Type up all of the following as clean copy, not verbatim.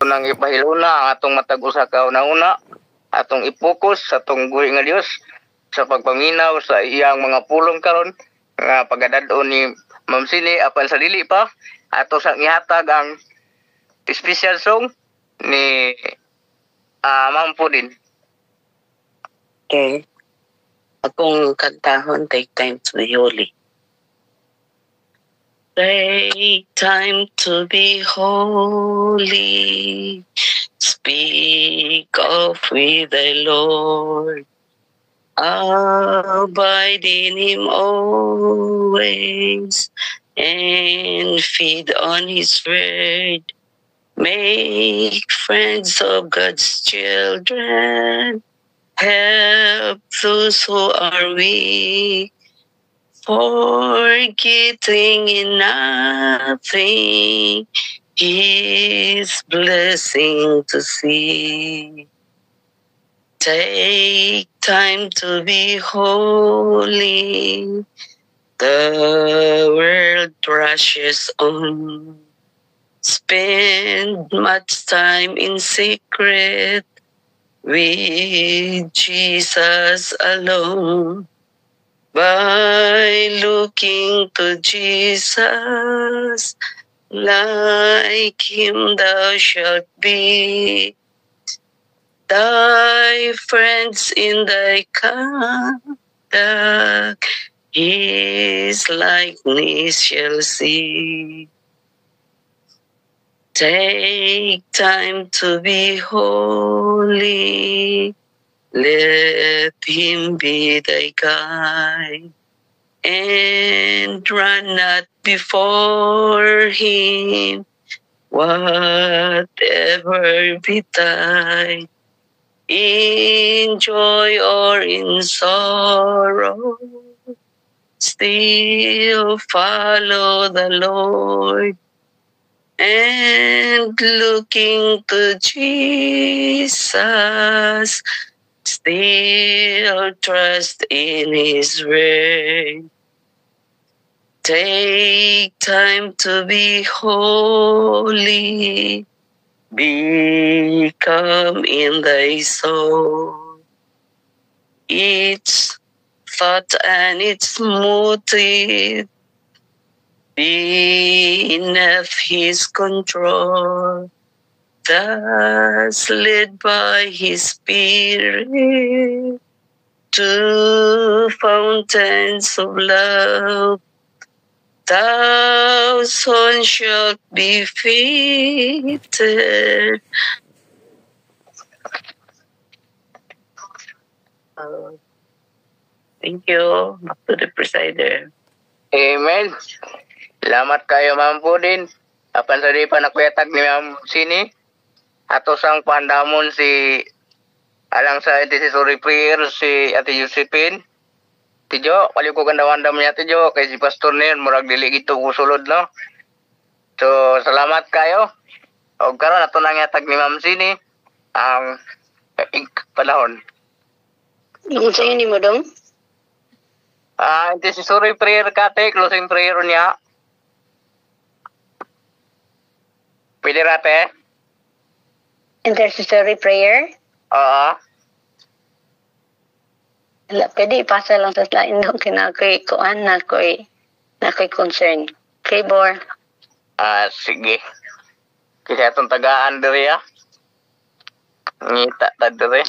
nang ipahiluna ang atong matag usa ka una-una, atong ipokus sa atong buhi nga Dios sa pagpaminaw sa iyang mga pulong karon nga pagadad-on ni Ma'am Sini apan sa dili pa ato sa ihatag ang special song ni Ma'am Pudin. Okay. Akong kantahon, Take Time to be Holy. Take time to be holy. Speak of with the Lord. Abide in Him always and feed on His word. Make friends of God's children. Help those who are weak. Forgetting in nothing His blessing to see. Take time to be holy. The world rushes on. Spend much time in secret with Jesus alone. By looking to Jesus, like Him thou shalt be. Thy friends in thy conduct His likeness shall see. Take time to be holy. Let Him be thy guide, and run not before Him, whatever betide, in joy or in sorrow, still follow the Lord, and looking to Jesus, still trust in His word. Take time to be holy. Become in thy soul. Its thought and its motive beneath His control. Thus led by His Spirit to fountains of love, thou soon shalt be fitted. Thank you. Back to the presider. Amen. Salamat kayo Ma'am Pudin. Apan sa di pa nakuyatag ni Ma'am Sini. Ato sang pandamon si alang sa intercessory prayer si Ate Josephine. Tijo, pali ko gandawandam niya Tijo kay si pastor niyon murag dili gito usulod no. So salamat kayo. Og karon ato nang ihatag ni Ma'am Sini ang panahon. Nung sa ni mo dong? Intercessory prayer kate, closing prayer niya. Pwede rate? Intercessory prayer? Oo. Pwede ipasa lang sa lain doon kinakoy kuan na ko'y concern. Okay, Bor? Sige. Kasi atong tagaan diri ngita ta diri.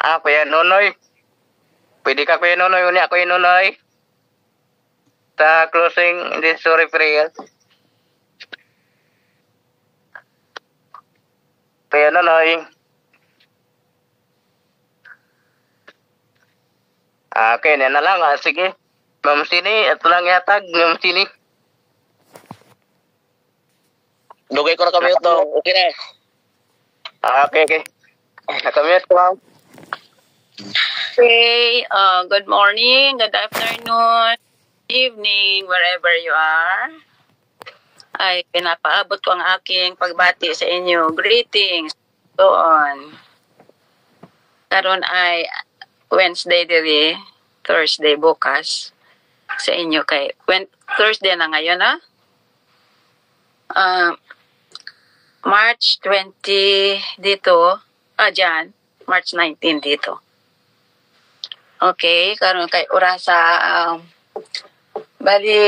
Kuya Nonoy. Pwede ka Kuya Nonoy, unya Kuya Nonoy. Sa closing intercessory prayer. Kuya Nonoy. Okay, na lang. Sige. Ma'am Sini, ito lang yatag. Ma'am Sini. Dugay ko na kami ito. Okay na. Okay. Nakamute ko lang. Okay, good morning, good afternoon, evening, wherever you are. Ay, pinapaabot ko ang aking pagbati sa inyo. Greetings. Doon. Karon ay Wednesday diri, Thursday bukas. sa inyo kay Thursday na ngayon ha. March 20 dito, dyan, March 19 dito. Okay, karon kay orasa bali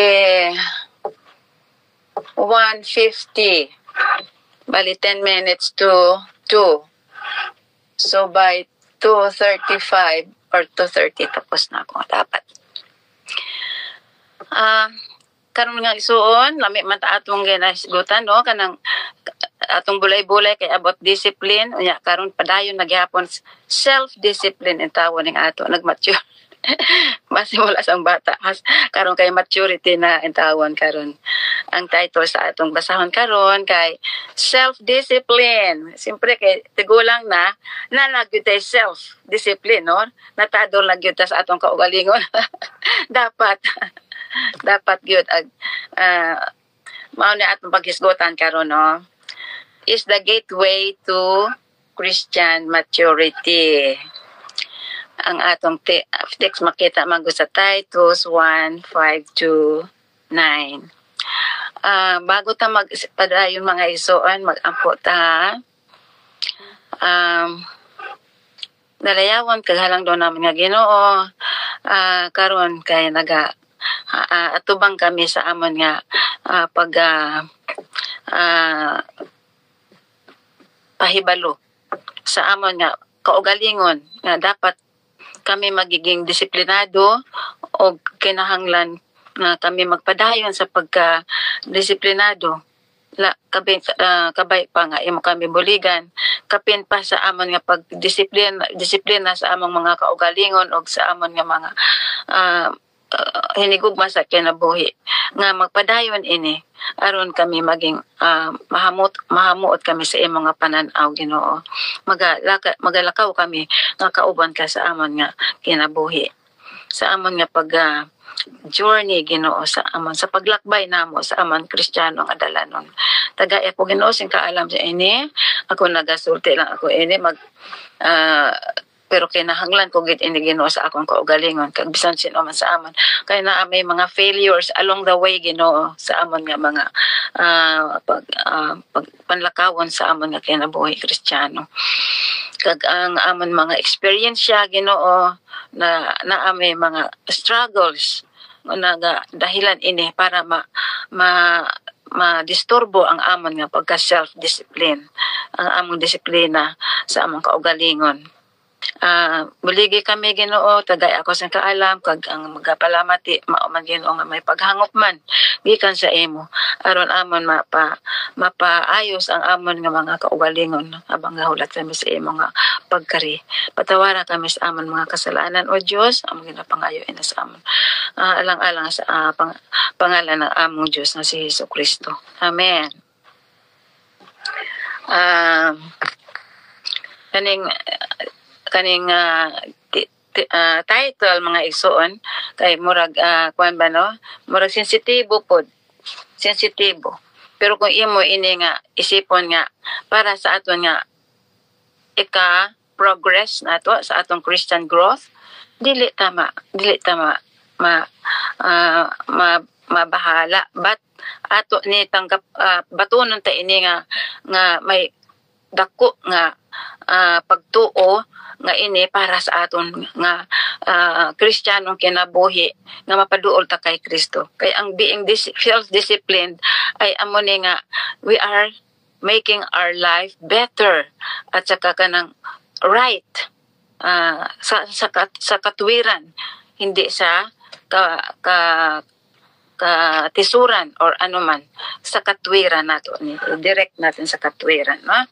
1:50. Bali 10 minutes to 2. So by 2:35 or 2:30 tapos na ako dapat. Karon nga isuon lami man ta atong ginasgutan no kanang atong bulay-bulay kay about discipline unya karon padayon nagyapon self discipline in tawon ning ato nagmature. Basi wala sang bata karon kay maturity na in tawon karon. Ang title sa atong basahon karon kay self discipline. Siyempre kay tigulang na nagyud tay self discipline no natadol nagyud ta sa atong kaugalingon. dapat gyud ag mao ni atong paghisgotan karon no is the gateway to Christian maturity. Ang atong text makita man sa Titus 1:5-9. Bago ta magpadayon mga isuon magampo ta dalayawan kaghalang daw namin nga Ginoo karon kay naga atubang kami sa amon nga pahibalo sa amon nga kaugalingon nga dapat kami magiging disiplinado o kinahanglan na kami magpadayon sa pagka-disiplinado. Kabay pa nga imo kami buligan kapin pa sa amon nga pagdisiplina sa among mga kaugalingon o sa amon nga mga hinigugma sa kinabuhi nga magpadayon ini aron kami maging mahamuot kami sa imong nga panan-aw Ginoo magalakaw kami nga kauban ka sa amon nga kinabuhi sa amon nga pag journey Ginoo sa amon sa paglakbay namo sa amon Kristiyano nga dalanon tagay ako Ginoo sing kaalam sa ini ako nagasulti lang ako ini pero kinahanglan ko gid ini Ginoo sa akong kaugalingon kag bisan sino man sa amon kay naa may mga failures along the way Ginoo sa amon nga mga panlakawon sa amon nga kinabuhi Kristiyano kag ang amon mga experience Ginoo na naa may mga struggles nga dahilan ini para ma-disturbo ang amon nga pagka self-discipline ang among disiplina sa among kaugalingon. Buligi kami Ginoo tagay ako sa kaalam kag ang magapalamati mao man Ginoo nga may paghangop man gikan sa imo aron amon mapaayos ang amon nga mga kaugalingon abang gahulat kami sa imo nga pagkari patawara kami sa amon mga kasalanan o Dios among ginapangayo ina sa amon alang-alang sa pangalan ng among Dios nga si Hesukristo amen. Kaning title mga igsoon kay murag kuan ba no murag sensitibo pero kung imo ini nga isipon nga para sa aton nga progress nato sa atong Christian growth dili tama mabahala but ato ni tanggap batunon ta ini nga may dako nga pagtuo nga ini para sa aton nga Kristiyanong kinabuhi nga mapaduol ta kay Kristo kay ang being self-disciplined ay amo ni nga we are making our life better at saka kanang right sa katwiran hindi sa katisuran or anuman sa katwiran nato ni direct natin sa katwiran no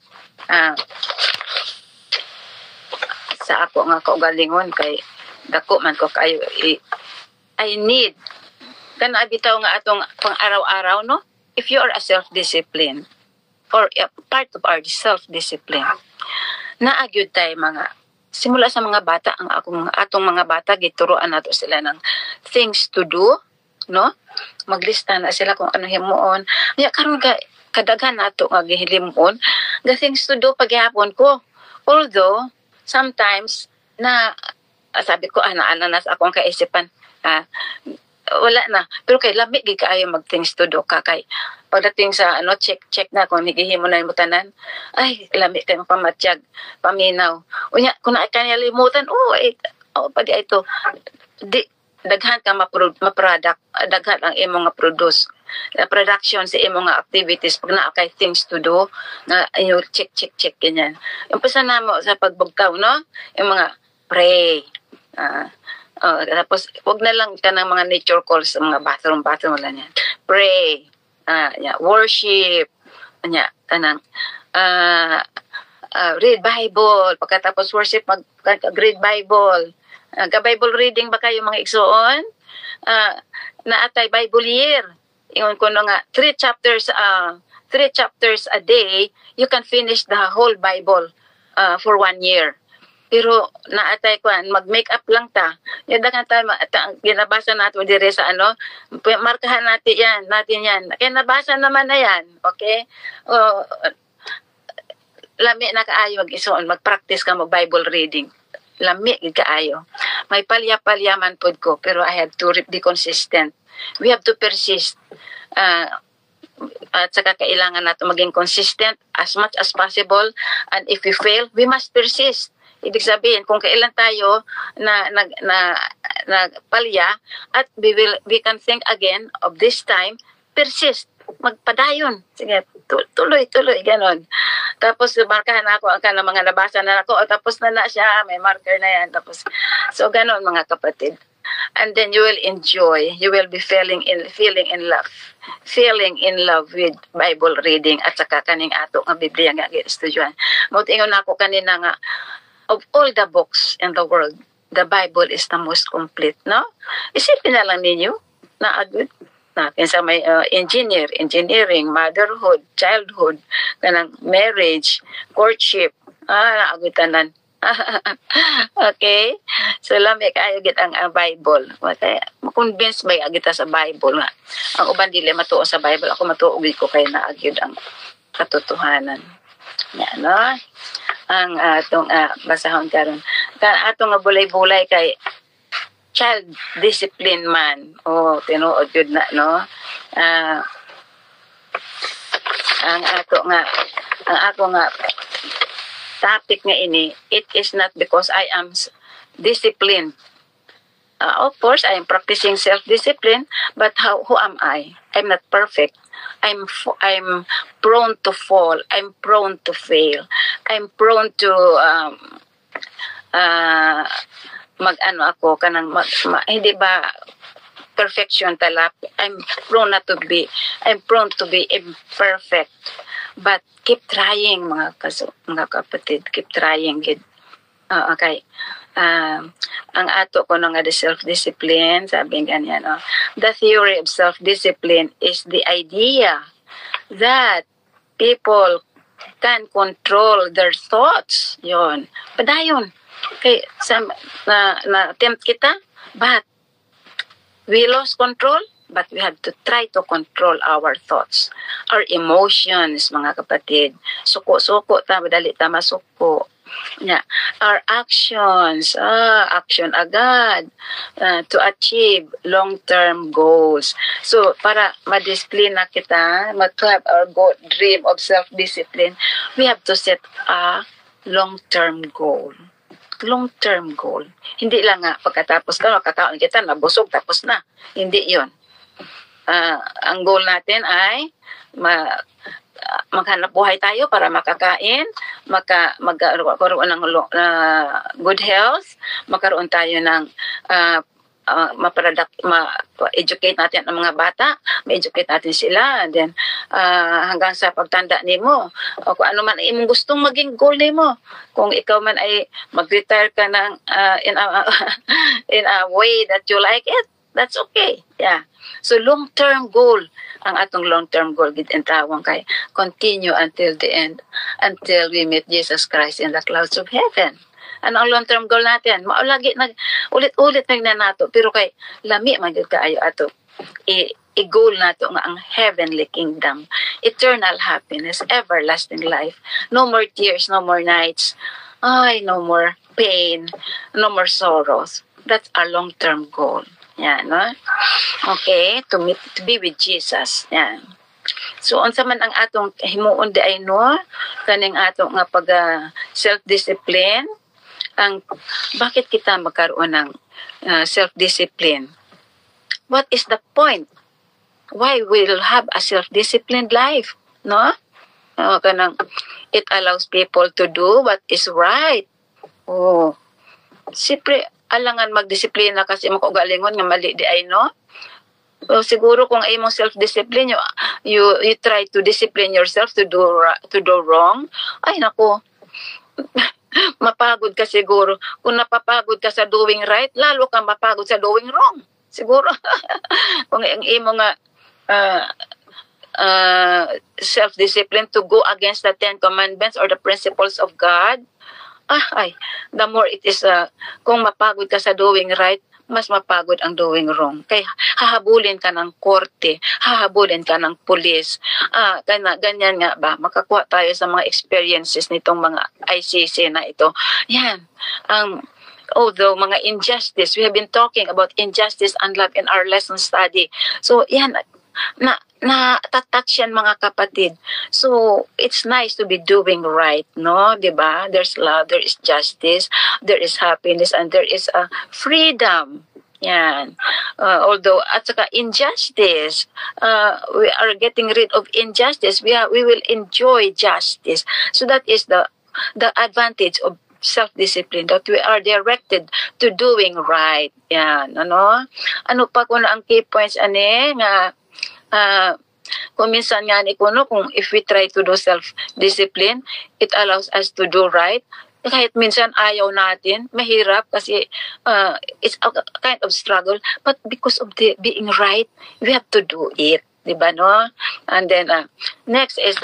sa ako nga kaugalingon kay dako man ko kayo I need kana bitaw nga atong pang araw-araw no if you are a self-discipline or part of our self-discipline naagyud tay mga simula sa mga bata ang atong mga bata gituruan nato sila ng things to do no maglista na sila kung ano himuon nya karon kadaghan nato nga gihilimon the things to do paghapon ko although sometimes na sabi ko ana nas akong kaisipan wala na. Pero kay lamig gid kaayo mag things to do ka kay pagdating sa check na kung higihimo na yung tanan, ay lamig kay pamatyag, paminaw. Unya kun na kanialimutan, padi ito di daghan ka ma-product, daghan ang imo nga produce. Production sa imo nga activities pag naa kay things to do na ayo check ganyan. Umpisa na mo sa pagbugtaw, no? Yung mga pray. Tapos, wag na lang ka ng mga nature calls sa mga bathroom, wala niyan. Pray, worship, read Bible, pagkatapos worship, read Bible. Bible reading ba kayo mga igsoon? Naatay Bible year. Yung kuno nga, 3 chapters a day, you can finish the whole Bible for 1 year. Pero naatay ko mag-make up lang ta. Yung dagan tayo ginabasa natin dire sa markahan natin yan. Kaya nabasa naman na yan, okay? Lami na kaayo mag-isuon, mag-practice ka mag-Bible reading. Lami kaayo. May palya-palyaman pod ko, pero I have to be consistent. We have to persist. At saka kailangan natin maging consistent as much as possible. And if we fail, we must persist. Ibig sabihin, kung kailan tayo nagpalya at we can think again of this time, persist, magpadayon. Sige, tuloy, ganon. Tapos, markahan ako ang mga nabasa na ako, tapos na siya, may marker na yan. Tapos, so, ganon mga kapatid. And then you will enjoy, you will be feeling in love with Bible reading at saka kaning ato nga Biblia nga gi-estudyohan. Motingon ako kanina nga, of all the books in the world, the Bible is the most complete, no? Isipin na lang ninyo na agad natin sa may engineering, motherhood, childhood, kanang marriage, courtship, naagutan. Okay? So, lamig kayo git ang Bible. Makonvince ba agita sa Bible nga? Ang uban dili matuo sa Bible. Ako matuog ko kay naagyud ang katotohanan. Yan, no? Ang atong basahon karon. Atong nga bulay-bulay kay child discipline man. Tinuod yun na, no? Ang ako nga topic nga ini, it is not because I am disciplined. Of course, I am practicing self-discipline, but who am I? I'm not perfect. I'm prone to fall. I'm prone to fail. I'm prone to hindi ba perfection tala. I'm prone to be imperfect. But keep trying mga kapatid, keep trying gid. Okay. Ang ato ko nga the self-discipline, sabi ganyan, the theory of self-discipline is the idea that people can control their thoughts. Yon. Padayon. Okay, na-attempt kita, but we lost control, but we have to try to control our thoughts, our emotions, mga kapatid. Suko-suko, madali ta masuko. Yeah. Our actions, action agad to achieve long-term goals. So, para ma-discipline na kita, to have our dream of self-discipline, we have to set a long-term goal. Long-term goal. Hindi lang nga, pagkatapos makataon kita, nabusog, tapos na. Hindi yon. Ang goal natin ay maghanap buhay tayo para makakain, magkaroon ng good health, magkaroon tayo ng ma-educate natin ang mga bata, ma-educate natin sila, and then hanggang sa pagtanda nimo, o kung ano man imong gustong maging goal nimo, kung ikaw man ay mag-retire ka ng in a way that you like it, that's okay. Yeah. So long-term goal, ang atong long-term goal gid entawang kay continue until the end, until we meet Jesus Christ in the clouds of heaven. Ano ang long-term goal natin? Maulagi ulit-ulit na nato, pero kay lami man gyud kaayo ato i-goal nato nga ang heavenly kingdom, eternal happiness, everlasting life, no more tears, no more nights, no more pain, no more sorrows. That's our long-term goal. Yan, no? Okay, to be with Jesus. Yan. So, unsa man ang atong himuon di ay no, kaning atong nga pag self-discipline, bakit kita magkaroon ng self-discipline? What is the point? Why we'll have a self-disciplined life? No? Kanang, it allows people to do what is right. Oh. Siyempre, alangan magdisiplina kasi makaugalingon nga mali di ay no? So, siguro kung ay mong self-discipline, you try to discipline yourself to do wrong, ay nako, mapagod ka siguro. Kung napapagod ka sa doing right, lalo kang mapagod sa doing wrong. Siguro. Kung ang imo nga self-discipline to go against the 10 Commandments or the principles of God, the more it is, kung mapagod ka sa doing right, mas mapagod ang doing wrong. Kaya hahabulin ka ng korte, hahabulin ka ng pulis. Ganyan nga ba? Makakuha tayo sa mga experiences nitong mga ICC na ito. Yan. Although mga injustice, we have been talking about injustice and love in our lesson study. So yan, na-touch yan mga kapatid. So, it's nice to be doing right, no? Diba? There's love, there is justice, there is happiness, and there is freedom. Yan. Although, at saka injustice, we are getting rid of injustice. We will enjoy justice. So, that is the advantage of self-discipline, that we are directed to doing right. Yan. Ano pa kung ang key points, nga, kung minsan nga ni kuno, kung if we try to do self-discipline, it allows us to do right. Kahit minsan ayaw natin, mahirap kasi it's a kind of struggle. But because of the being right, we have to do it. Diba, no? And then, next is,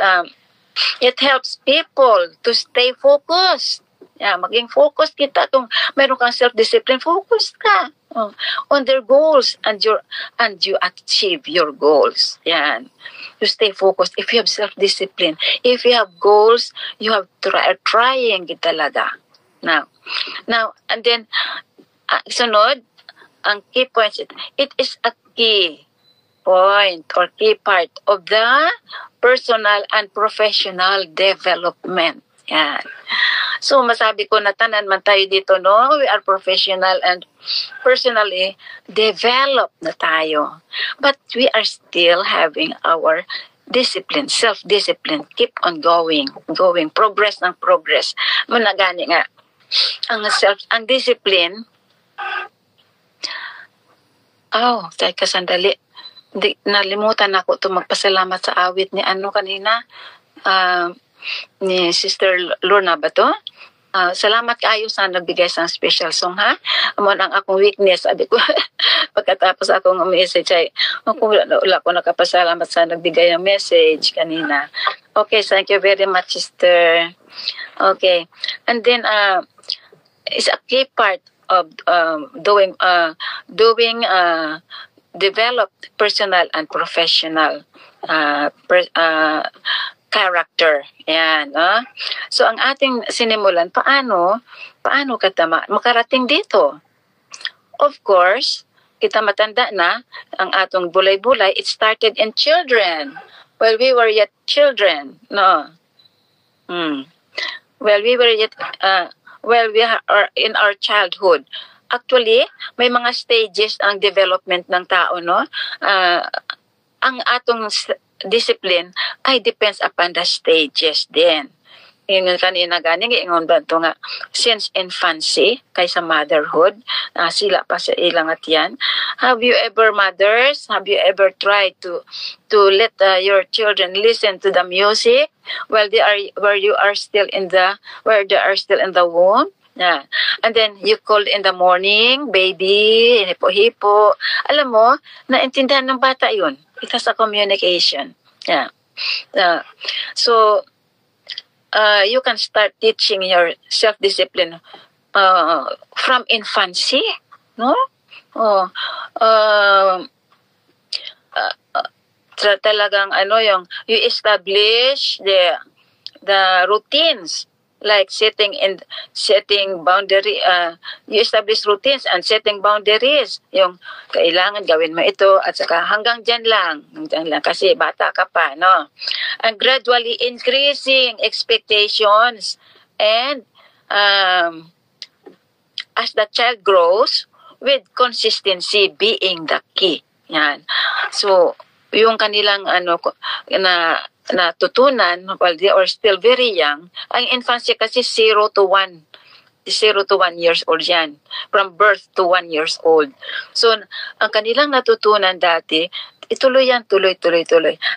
it helps people to stay focused. Yeah, maging focused kita. Kung meron kang self-discipline, focused ka on their goals and you achieve your goals. Yan. You stay focused if you have self-discipline. If you have goals, you have trying talaga. Now, and then, sunod, ang key points, it is a key point or key part of the personal and professional development. Yan. So, masabi ko na tanan man tayo dito, no? We are professional and personally developed na tayo. But we are still having our discipline, self-discipline. Keep on going. Progress ng progress. Muna gani nga. Ang discipline, teka sandali. Nalimutan ako ito magpasalamat sa awit ni kanina. Ni Sister Lorna ba to? Salamat kayo sa nagbigay sa special song, ha? Amon ang akong weakness, sabi ko, pagkatapos akong message ay, wala ko nakapasalamat sa nagbigay ng message kanina. Okay, thank you very much, Sister. Okay, and then, it's a key part of doing developed personal and professional character. Yan. So, ang ating sinimulan, paano ka makarating dito? Of course, kita matanda na, ang atong bulay-bulay, it started in children. While we were yet children. No. While we are in our childhood. Actually, may mga stages ang development ng tao, no? Ang atong discipline ay depends upon the stages din. Yung kanina ganing ingon ba ito nga, since infancy, kaysa motherhood, sila pa sa ilang at yan. Have you ever, mothers, have you ever tried to let your children listen to the music while they are where they are still in the womb? Yeah. And then you called in the morning, baby, hipo-hipo. Alam mo, naintindihan ng bata yun. It has a communication. Yeah. So, you can start teaching your self-discipline from infancy, no? Talagang you establish the routines like setting boundary, you establish routines and setting boundaries. Yung kailangan gawin mo ito at saka hanggang dyan lang kasi bata ka pa, no? And gradually increasing expectations and as the child grows, with consistency being the key. Yan. So, yung kanilang natutunan while they are still very young, ang infancy kasi 0 to 1 years old yan. From birth to 1 years old. So, ang kanilang natutunan dati, ituloy yan, tuloy.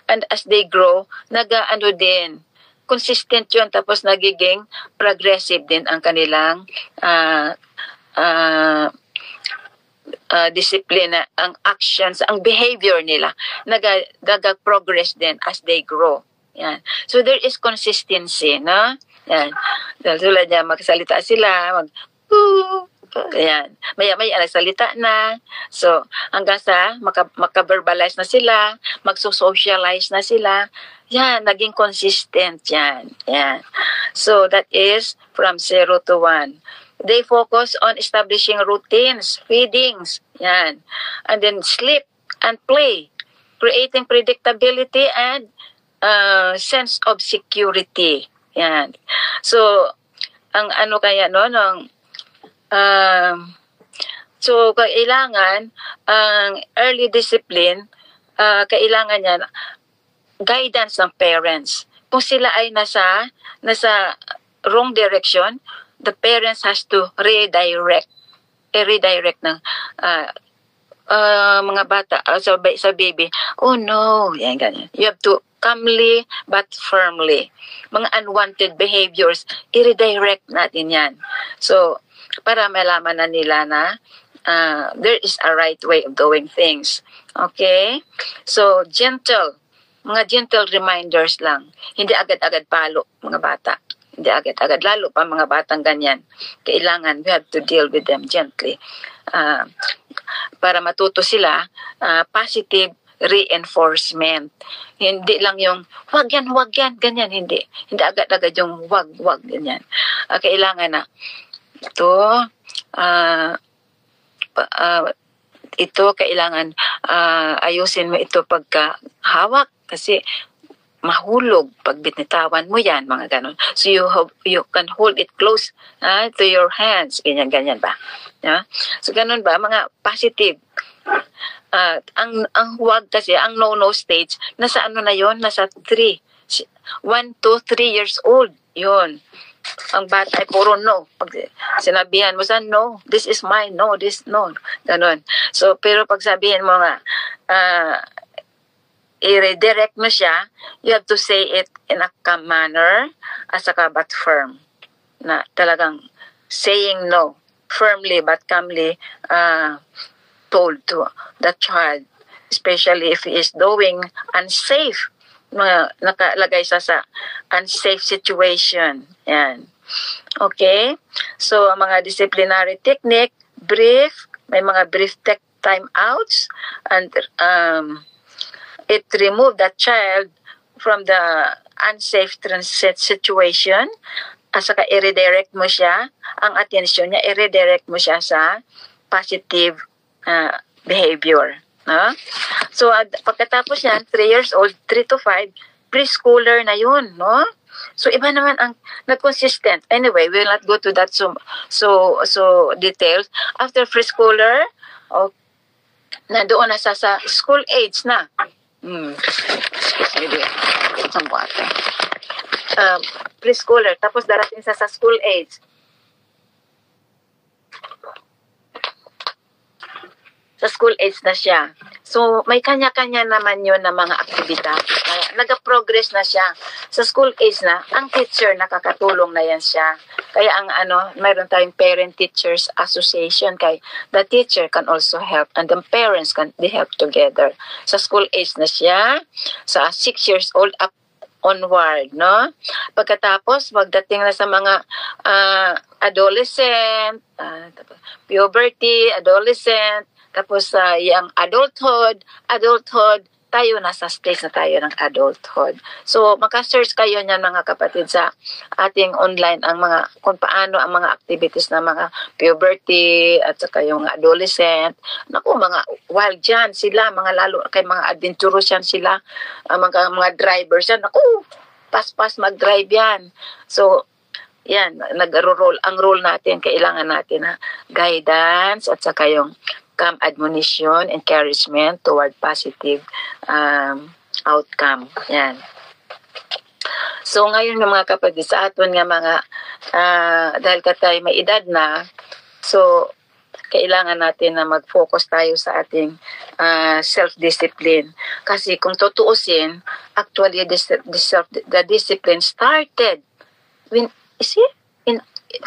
And as they grow, din, consistent yun, tapos nagiging progressive din ang kanilang discipline, ang actions, ang behavior nila, nag-progress din as they grow. Yan. So there is consistency, no? Yan. Tulad niya, magsalita sila, yan. Maya-maya nagsalita na. So, hanggang sa maka-verbalize na sila, magso-socialize na sila. Yan, naging consistent yan. Yan. So, that is from 0 to 1. They focus on establishing routines, feedings, yan. And then sleep and play, creating predictability and sense of security. Yan. So, ang kaya so kailangan ang early discipline, kailangan yan guidance ng parents. Kung sila ay nasa wrong direction, the parents has to redirect ng mga bata sa baby. Oh no, yan ganyan. You have to calmly but firmly. Mga unwanted behaviors, i-redirect natin yan. So, para malaman na nila na there is a right way of doing things. Okay? So, mga gentle reminders lang. Hindi agad-agad palo, mga bata. Hindi agad-agad. Lalo pa mga batang ganyan. Kailangan, we have to deal with them gently. Para matuto sila, positive reinforcement. Hindi lang yung, wag yan, ganyan. Hindi agad-agad yung wag, ganyan. Kailangan na, ito kailangan ayusin mo ito pagka hawak kasi mahulog pag binitawan mo yan, mga ganon. So you can hold it close to your hands, ganyan ba? So ganon ba, mga positive. Ang huwag kasi, ang no stage, nasa na yon, nasa 1 to 3 years old, yon. Ang bata ay puro no. Pag sinabihan mo sa no, this is mine, no, this, no. Ganon. So, pero pag sabihin mo nga, i-redirect mo siya, you have to say it in a calm manner, at saka but firm. Na talagang saying no, firmly but calmly told to the child, especially if he is doing unsafe, nakalagay sa unsafe situation. Yan. Okay? So, ang mga disciplinary technique, may mga brief time outs, and it remove that child from the unsafe transit situation, at saka i-redirect mo siya, ang attention niya, i-redirect mo siya sa positive behavior. No? So, pagkatapos yan, 3 years old, 3 to 5, preschooler na yun, no? So, iba naman ang nag-consistent. Anyway, we will not go to that so details. After preschooler, nandoon na sa school age na. Preschooler, tapos darating sa school age. Sa school age na siya. So, may kanya-kanya naman yun na mga aktibidad. Nag-progress na siya. Sa school age na, ang teacher nakakatulong na yan siya. Kaya mayroon tayong Parent-Teachers Association. Kaya the teacher can also help and the parents can be help together. Sa school age na siya, sa 6 years old up onward, no? Pagkatapos, pagdating na sa mga adolescent, puberty, adolescent, tapos yung adulthood, tayo nasa stage na tayo ng adulthood. So, maka-search kayo niyan mga kapatid sa ating online ang mga, kung paano ang mga activities ng mga puberty at saka yung mga adolescent. Naku, mga wild yan sila, mga lalo kay mga adventurous yan sila, mga drivers yan. Naku, pas-pas mag-drive yan. So, yan, nag-roll. Ang role natin, kailangan natin na guidance at saka yung admonition, encouragement toward positive outcome. Yan. So, ngayon mga kapatid, sa aton nga mga, dahil tayo may edad na, so, kailangan natin na mag-focus tayo sa ating self-discipline. Kasi kung tutuusin, actually, the discipline started when,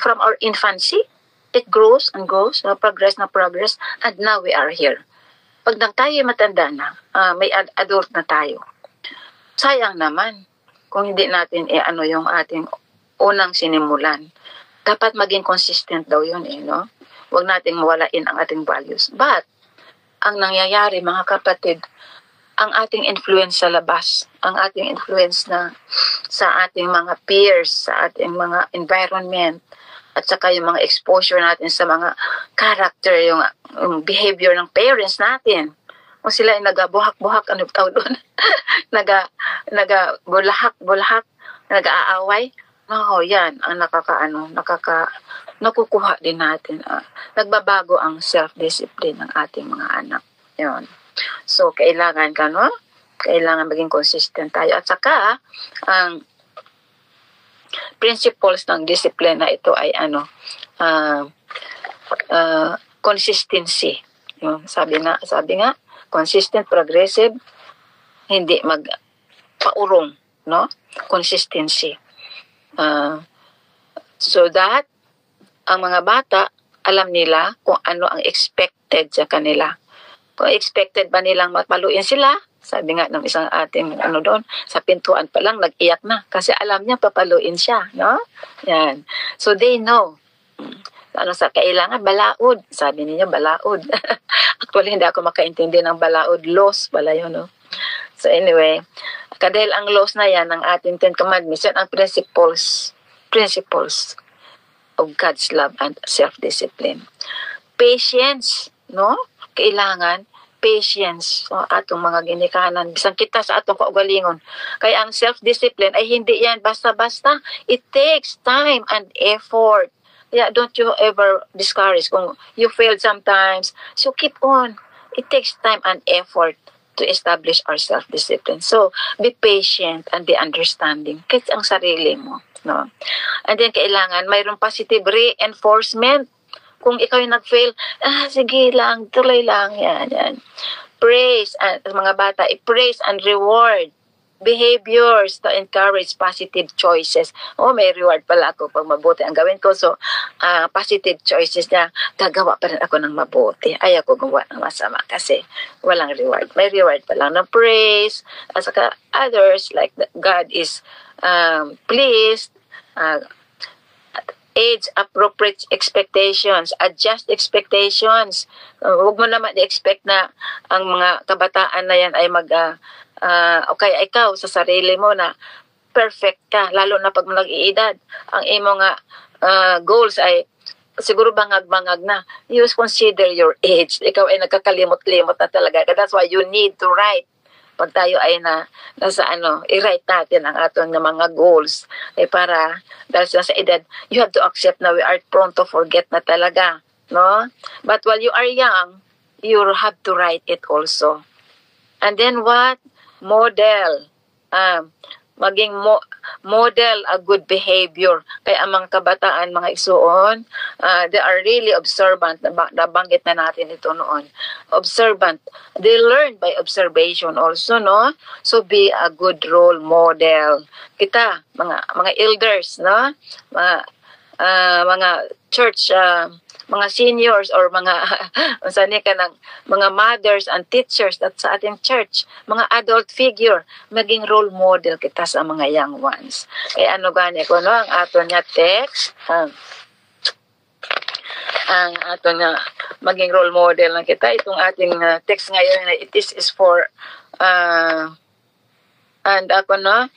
from our infancy. It grows and grows, progress, and now we are here. Pag tayo matanda na, may adult na tayo, sayang naman kung hindi natin yung ating unang sinimulan. Dapat maging consistent daw yun no? Huwag nating mawalain ang ating values. But, ang nangyayari mga kapatid, ang ating influence sa labas, ang ating influence na sa ating mga peers, sa ating mga environment, at saka yung mga exposure natin sa mga character, yung behavior ng parents natin. Kung sila ay nagabuhak-buhak, ano tawag doon? Nagabulahak, nag-aaway. No, yan, ang nakukuha din natin. Nagbabago ang self-discipline ng ating mga anak. Yun. So, kailangan kailangan maging consistent tayo. At saka, ang principles ng discipline na ito ay consistency. Yung sabi nga, consistent, progressive, hindi magpaurong, no? Consistency. So that ang mga bata alam nila kung ano ang expected sa kanila. Kung expected ba nilang mapaluin sila, sabi nga ng isang ating doon, sa pintuan pa lang nag-iyak na kasi alam niya papaluin siya, no? Yan. So they know. Sa kailangan balaod. Sabi niya balaod. Actually hindi ako makaintindi ng balaod, loss pala yun, no? So anyway, dahil ang laws na yan ng ating 10 commandments, yan ang principles of God's love and self-discipline. Patience, no? Kailangan patience so atong mga ginikanan bisan kita sa atong kaugalingon. Kaya ang self-discipline ay hindi yan basta-basta. It takes time and effort. Yeah, don't you ever discourage kung you failed sometimes. So keep on. It takes time and effort to establish our self-discipline. So be patient and be understanding. Kahit ang sarili mo, no? And then kailangan mayroong positive reinforcement. Kung ikaw yung nag-fail, sige lang, tuloy lang, yan. Praise, mga bata, praise and reward behaviors to encourage positive choices. May reward pala ako pag mabuti ang gawin ko. So, positive choices na gagawa pa rin ako ng mabuti. Ayaw ko gumawa ng masama kasi walang reward. May reward pa lang ng praise. At saka others, like God is pleased, age-appropriate expectations, adjust expectations. Huwag mo naman i-expect na ang mga kabataan na yan ay okay, ikaw sa sarili mo na perfect ka, lalo na pag nag-iedad. Ang imo nga goals ay siguro bangag-bangag na. You consider your age. Ikaw ay nagkakalimot-limot na talaga. That's why you need to write. Pag tayo ay i-write natin ang ating mga goals. Para, dahil sa edad, you have to accept na we are prone to forget na talaga. No? But while you are young, you have to write it also. And then what? Model. Maging model a good behavior. Kaya ang mga kabataan, mga isuon, they are really observant. Nabanggit na natin ito noon. Observant. They learn by observation also, no? So be a good role model. Kita, mga elders, no? Mga church, mga seniors or mga mga mothers and teachers at sa ating church, mga adult figure, maging role model kita sa mga young ones. Kaya gani ko, no? Ang ato nga text, ang ato nga maging role model na kita. Itong ating text ngayon, it is for And ako no,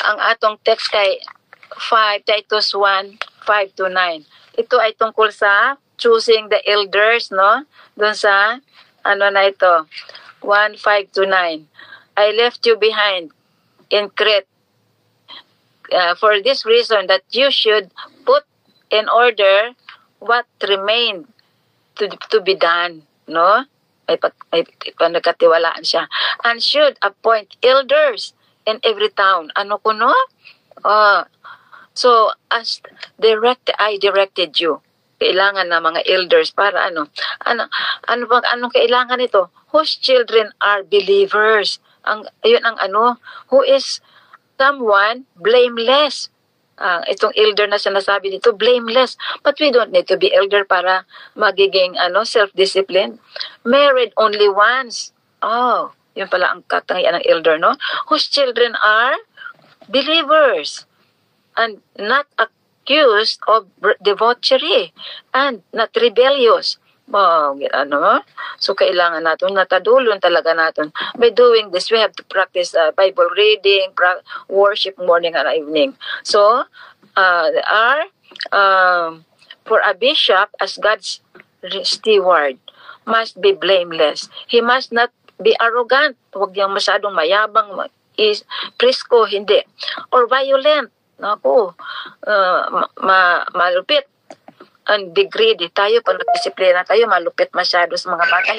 ang atong text kay 5 Titus 1:5-9. Ito ay tungkol sa choosing the elders, no? Doon sa ano na ito, 1:5-9. I left you behind in Crete for this reason, that you should put in order what remained to be done, no? Ay nagkatiwalaan siya. And should appoint elders in every town. Ano ko, no? So, as I directed you, kailangan na mga elders para anong kailangan ito? Whose children are believers. Yun ang who is someone blameless. Itong elder na sinasabi dito, blameless. But we don't need to be elder para magiging self-disciplined. Married only once. Oh, yun pala ang katangian ng elder, no? Whose children are believers and not accused of debauchery and not rebellious. So kailangan natin natadulon talaga natin. By doing this, we have to practice Bible reading, worship morning and evening. So for a bishop as God's steward must be blameless. He must not be arrogant. Huwag niyang masyadong mayabang, presko, hindi. Or violent. Naku, malupit. And be greedy. Tayo, pag nagdisiplina tayo, malupit masyado sa mga bata.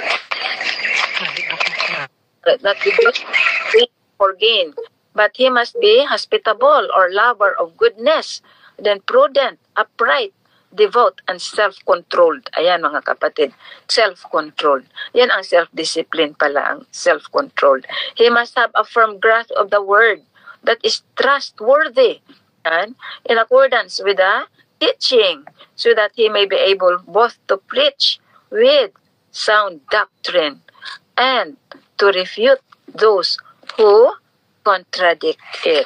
Not be greedy for gain. But he must be hospitable or lover of goodness, then prudent, upright, devout, and self-controlled. Ayan mga kapatid, self-controlled. Yan ang self-discipline pala, ang self-controlled. He must have a firm grasp of the word that is trustworthy and in accordance with the teaching, so that he may be able both to preach with sound doctrine and to refute those who contradict it.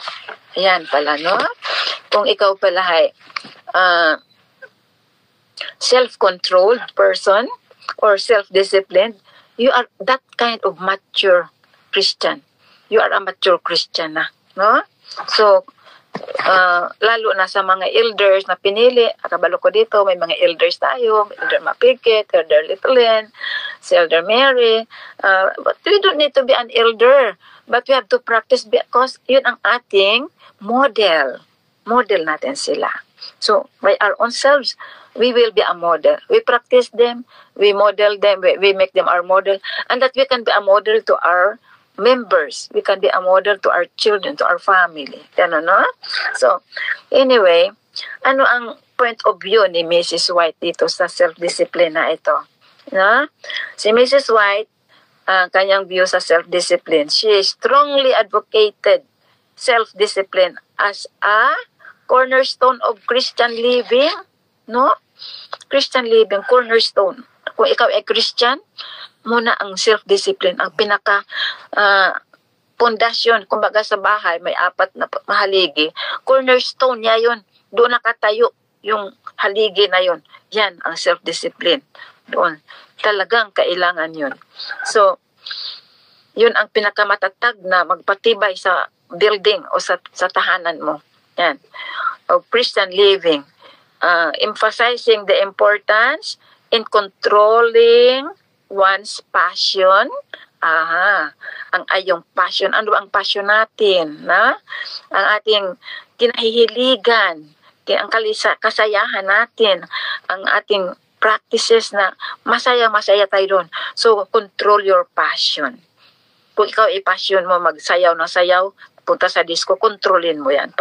Ayan pala, no? Kung ikaw pala ay self-controlled person or self-disciplined, you are that kind of mature Christian. You are a mature Christian na, no? So, lalo na sa mga elders na pinili, akabalo ko dito, may mga elders tayo, Elder Mapikit, Elder Littlin, si Elder Mary, but we don't need to be an elder, but we have to practice because yun ang ating model natin sila. So, by our own selves, we will be a model. We practice them, we model them, we make them our model, and that we can be a model to our members. We can be a model to our children, to our family. Ano, no? So, anyway, ano ang point of view ni Mrs. White dito sa self-discipline na ito? No? Si Mrs. White, kanyang view sa self-discipline, she strongly advocated self-discipline as a cornerstone of Christian living. No? Christian living, cornerstone. Kung ikaw ay Christian, muna ang self-discipline, ang pinaka pundasyon. Kumbaga sa bahay, may 4 na haligi. Cornerstone niya yun. Doon nakatayo yung haligi na yun. Yan ang self-discipline. Doon. Talagang kailangan yun. So, yun ang pinakamatatag na magpatibay sa building o sa tahanan mo. Yan. Of Christian living. Emphasizing the importance in controlling one's passion. Ang ayong passion. Ano ang passion natin? Na? Ang ating kinahihiligan, ang kasayahan natin, ang ating practices na masaya-masaya tayo doon. So, control your passion. Kung ikaw passion mo, magsayaw ng sayaw, punta sa disco, kontrolin mo yan.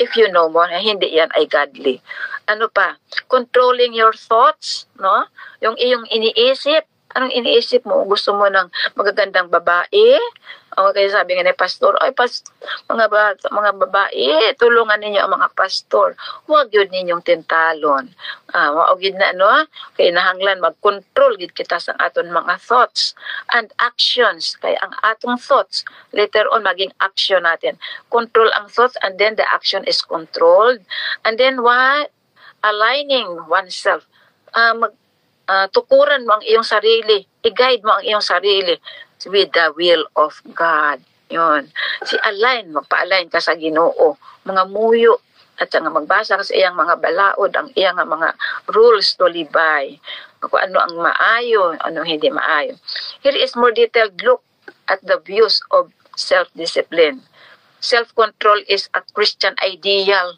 If you know mo, hindi yan ay godly. Ano pa? Controlling your thoughts, no? Yung iyong iniisip. Anong iniisip mo? Gusto mo ng magagandang babae? O kaya sabi nga ni pastor, mga babae, tulungan ninyo ang mga pastor. Huwag yun ninyong tintalon. Huwag yun na, no? Kaya nahanglan, mag-control gid kita sa aton mga thoughts and actions. Kaya ang atong thoughts, later on, maging action natin. Control ang thoughts and then the action is controlled. And then what? Aligning oneself. tukuran mo ang iyong sarili, i-guide mo ang iyong sarili with the will of God. Yun. Magpa-align ka sa Ginoo. Mga muyo, at nga magbasa ka sa iyang mga balaod, ang iyang mga rules to live by. Kung ano ang maayo, ano hindi maayo. Here is more detailed look at the views of self-discipline. Self-control is a Christian ideal.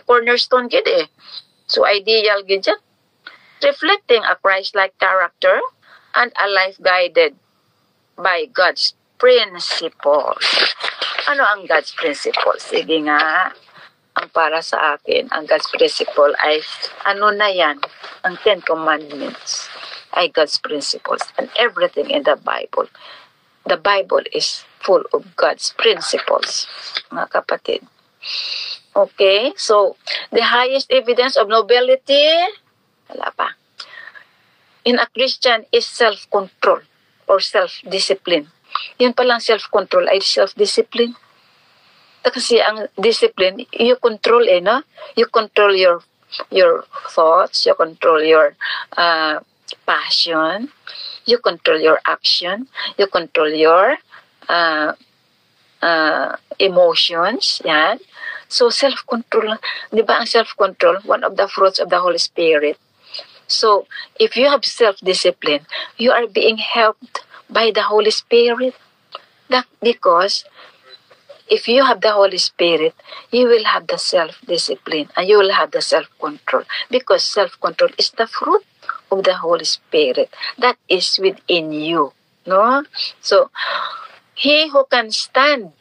Cornerstone gid eh. So ideal gid yan. Reflecting a Christ-like character and a life guided by God's principles. Ano ang God's principles? Sige nga, ang para sa akin, ang God's principle ay, ano na yan? Ang 10 Commandments ay God's principles. And everything in the Bible is full of God's principles, mga kapatid. Okay, so the highest evidence of nobility, wala pa, in a Christian is self-control or self-discipline. Yun palang self-control ay self-discipline. Kasi ang discipline, you control no? You control your thoughts, you control your passion, you control your action, you control your emotions, yan. So, self-control, di ba ang self-control, one of the fruits of the Holy Spirit. So, if you have self-discipline, you are being helped by the Holy Spirit. Because, if you have the Holy Spirit, you will have the self-discipline and you will have the self-control. Because self-control is the fruit of the Holy Spirit that is within you. No? So, he who can stand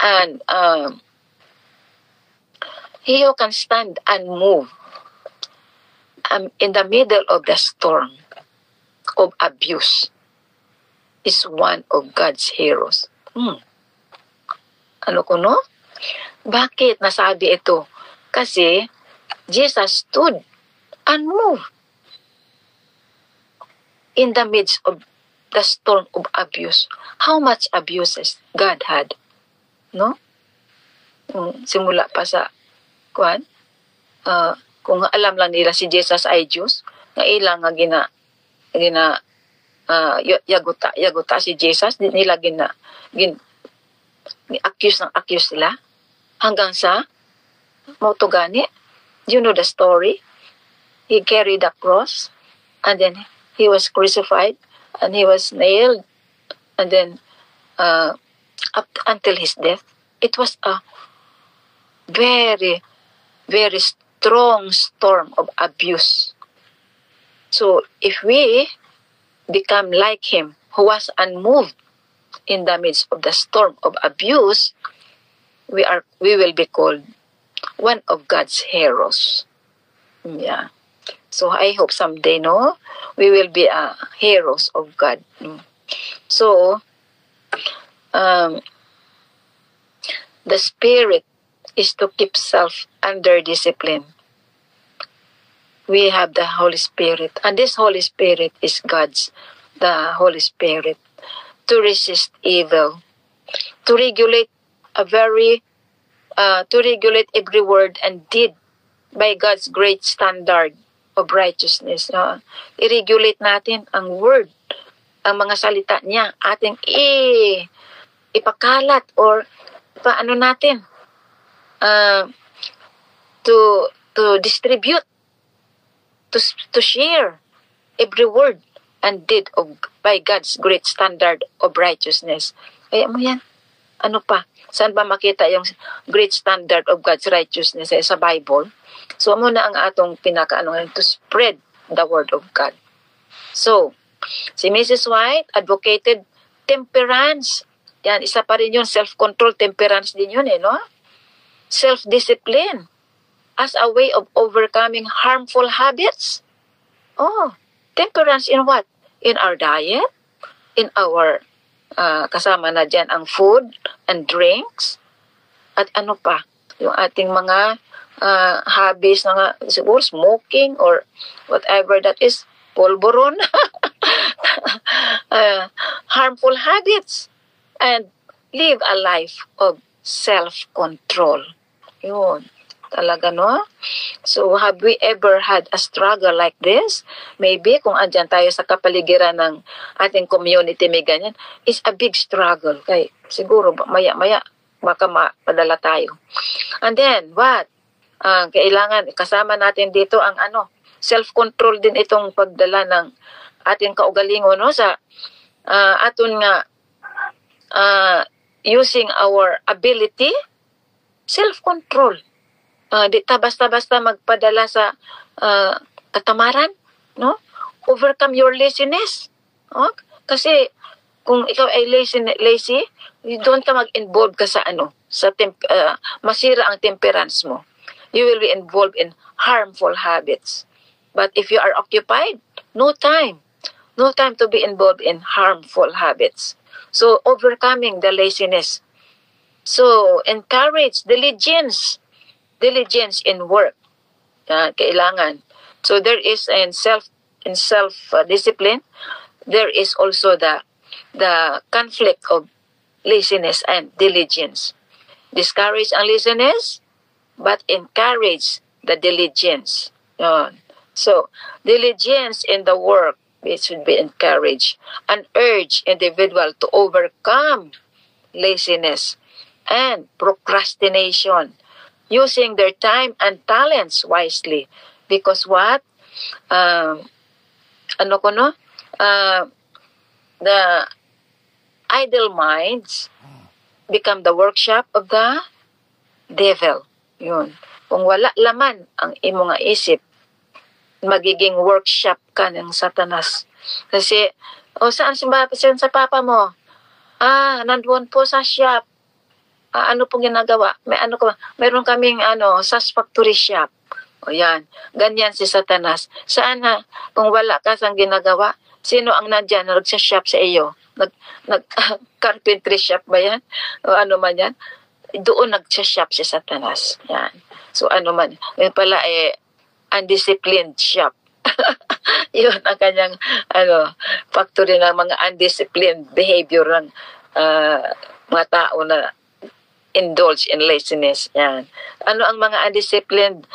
and move in the middle of the storm of abuse is one of God's heroes. Ano ko, no? Bakit nasabi ito? Kasi Jesus stood unmoved in the midst of the storm of abuse. How much abuses God had? No? Simula pa sa kung alam lang nila si Jesus ay Diyos, nga ilang nga yaguta si Jesus, nila accuse sila hanggang sa motogani. You know the story. He carried the cross and then he was crucified and he was nailed and then up until his death. It was a very, very strong storm of abuse. So if we become like him, who was unmoved in the midst of the storm of abuse, we will be called one of God's heroes. Yeah. So I hope someday, no, we will be heroes of God. So the spirit is to keep self under discipline. We have the Holy Spirit, and this Holy Spirit is the Holy Spirit, to resist evil, to regulate every word and deed by God's great standard of righteousness. I-regulate natin ang word, ang mga salita niya, ating ipakalat or paano natin to distribute, to share every word and deed by God's great standard of righteousness. Kaya mo yan. Ano pa? Saan ba makita yung great standard of God's righteousness sa Bible? So, muna ang atong to spread the word of God. So, si Mrs. White advocated temperance. Yan, isa pa rin yun, self-control, temperance din yun no? Self-discipline as a way of overcoming harmful habits. Temperance in what? In our diet, in our kasama na dyan ang food and drinks, at ano pa, yung ating mga hobbies na nga, siguro smoking or whatever that is, polvoron, harmful habits, and live a life of self-control. Yun. Talaga, no? So, have we ever had a struggle like this? Maybe kung andyan tayo sa kapaligiran ng ating community, may ganyan, is a big struggle. Kaya siguro, maya-maya, baka mapadala tayo. And then, what? Kailangan, kasama natin dito ang self-control din itong pagdala ng ating kaugalingon, no? Sa aton nga, using our ability, self-control. Di ta basta-basta magpadala sa katamaran, no? Overcome your laziness. Kasi kung ikaw ay lazy, doon ka mag-involve ka sa masira ang temperance mo. You will be involved in harmful habits. But if you are occupied, no time to be involved in harmful habits. So, overcoming the laziness. So, encourage diligence in work. Kailangan. So, there is in self-discipline, there is also the conflict of laziness and diligence. Discourage ang laziness, but encourage the diligence. So, diligence in the work, it should be encouraged, and urge individual to overcome laziness and procrastination, using their time and talents wisely. Because what? The idle minds become the workshop of the devil. Yun. Kung wala laman ang imong isip, magiging workshop ka ng Satanas. Kasi, saan sa papa mo? Nandoon po sa shop. Ano pong ginagawa? Meron kaming SAS factory shop. O yan. Ganyan si Satanas. Saan ha? Kung wala ka sang ginagawa, sino ang nandyan na nagsa-shop sa iyo? Carpentry shop ba yan? O ano man yan? Doon nagsa-shop si Satanas. Yan. So ano man. Yun pala undisciplined shop. Yun ang kanyang factory ng mga undisciplined behavior ng mga tao na indulge in laziness. Yan. Ano ang mga undisciplined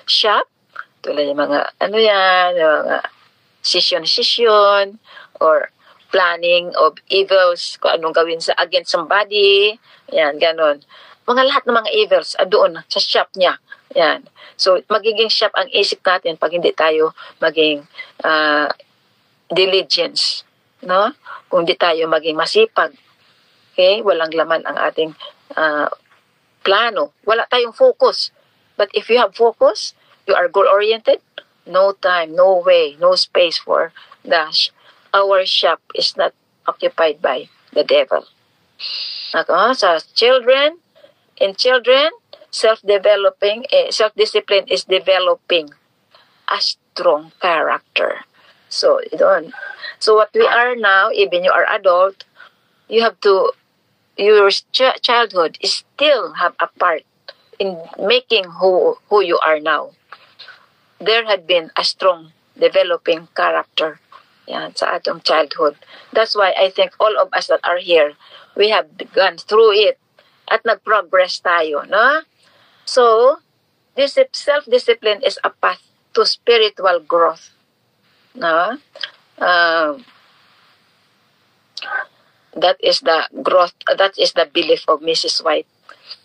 shop? Tulad yung mga mga session or planning of evils, kung anong gawin against somebody. Yan, ganon. Lahat ng mga evils doon sa shop niya. Yan. So, magiging shop ang isip natin pag hindi tayo maging diligence. No? Kung hindi tayo maging masipag. Okay? Walang laman ang ating plano. Wala tayong focus. But if you have focus, you are goal-oriented, no time, no way, no space for our shop is not occupied by the devil. Sa children, self-discipline is developing a strong character. So, what we are now, even you are adult, you have to, your childhood is still have a part in making who you are now. There had been a strong developing character sa atong childhood. That's why I think all of us that are here, we have gone through it at nag-progress tayo, no? So, self-discipline is a path to spiritual growth. No? That is the growth, that is the belief of Mrs. White.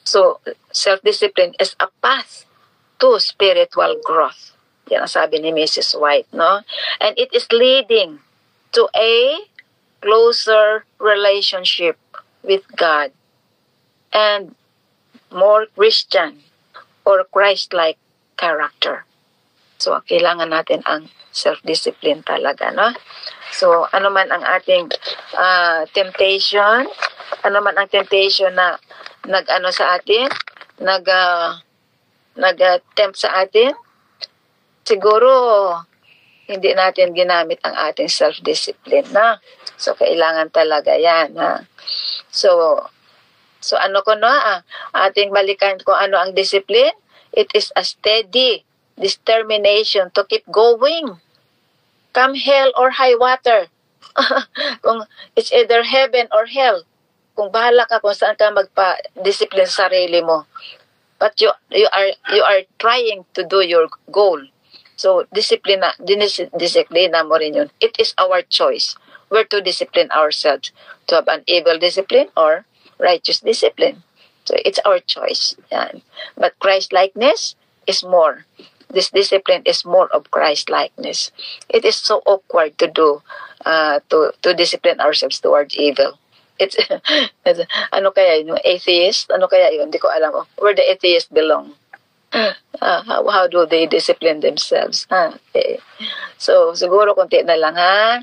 So, self-discipline is a path to spiritual growth. Yan ang sabi ni Mrs. White, no? And it is leading to a closer relationship with God and more Christian or Christ-like character. So, kailangan natin ang self-discipline talaga, no? So, ano man ang ating temptation, ano man ang temptation na sa atin, nag-tempt sa atin, siguro hindi natin ginamit ang ating self-discipline, na. So, kailangan talaga yan, ha? So ating balikan kung ano ang discipline. It is a steady determination to keep going. Come hell or high water. Kung it's either heaven or hell. Kung bahala ka kung saan ka magpa-discipline sa sarili mo. but you are trying to do your goal. So disiplina mo rin yun. It is our choice where to discipline ourselves, to have an evil discipline or righteous discipline. So it's our choice. Yan. But Christ-likeness is more. This discipline is more of Christ-likeness. It is so awkward to do, to discipline ourselves towards evil. It's, ano kaya yun? Atheist? Ano kaya yun? Hindi ko alam. Where the atheists belong. How do they discipline themselves? Okay. So, siguro konti na lang, ha?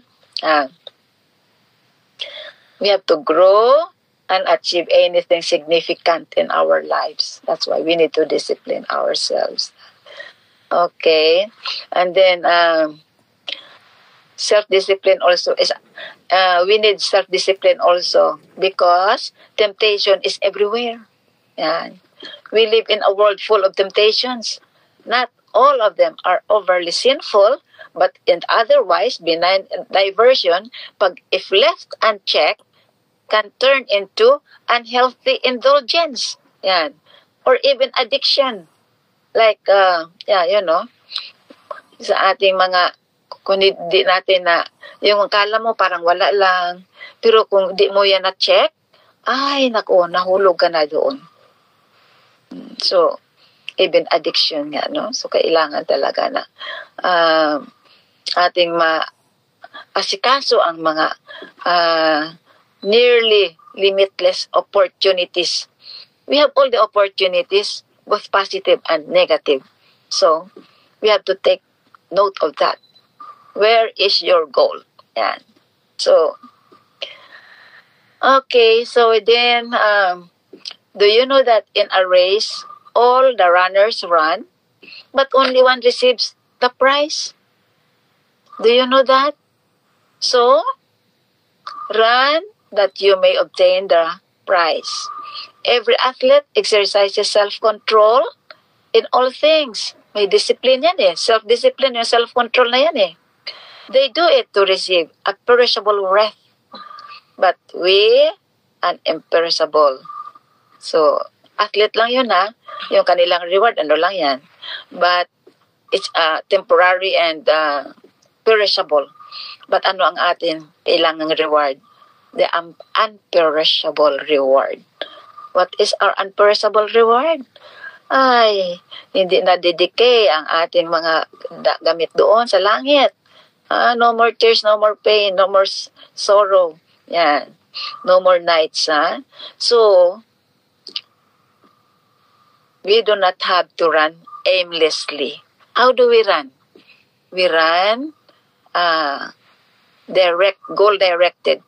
We have to grow and achieve anything significant in our lives. That's why we need to discipline ourselves. Okay. And then, self-discipline also is, we need self-discipline also because temptation is everywhere. Yan. We live in a world full of temptations. Not all of them are overly sinful, but in otherwise benign diversion, if left unchecked, can turn into unhealthy indulgence. Yan. Or even addiction. Like, sa ating mga, kung di natin na, yung kala mo parang wala lang, pero kung di mo yan na-check, ay, naku, nahulog ka na doon. So, even addiction nga, no? So, kailangan talaga na ating asikaso ang mga nearly limitless opportunities. We have all the opportunities, both positive and negative. So, we have to take note of that. Where is your goal? Yan. So, okay, so then, do you know that in a race, all the runners run, but only one receives the prize? Do you know that? So, run that you may obtain the prize. Every athlete exercises self-control in all things. May discipline yan eh. Self-discipline, yung self-control na yan eh. They do it to receive a perishable wreath, but we an imperishable. So, athlete lang yun ha. Yung kanilang reward, ano lang yan. But, it's temporary and perishable. But ano ang atin kailangang reward? The unperishable reward. What is our unperishable reward? Ay, hindi na dedicate ang ating mga gamit doon sa langit. No more tears, no more pain, no more sorrow. Yan. No more nights. So, we do not have to run aimlessly. How do we run? We run goal-directed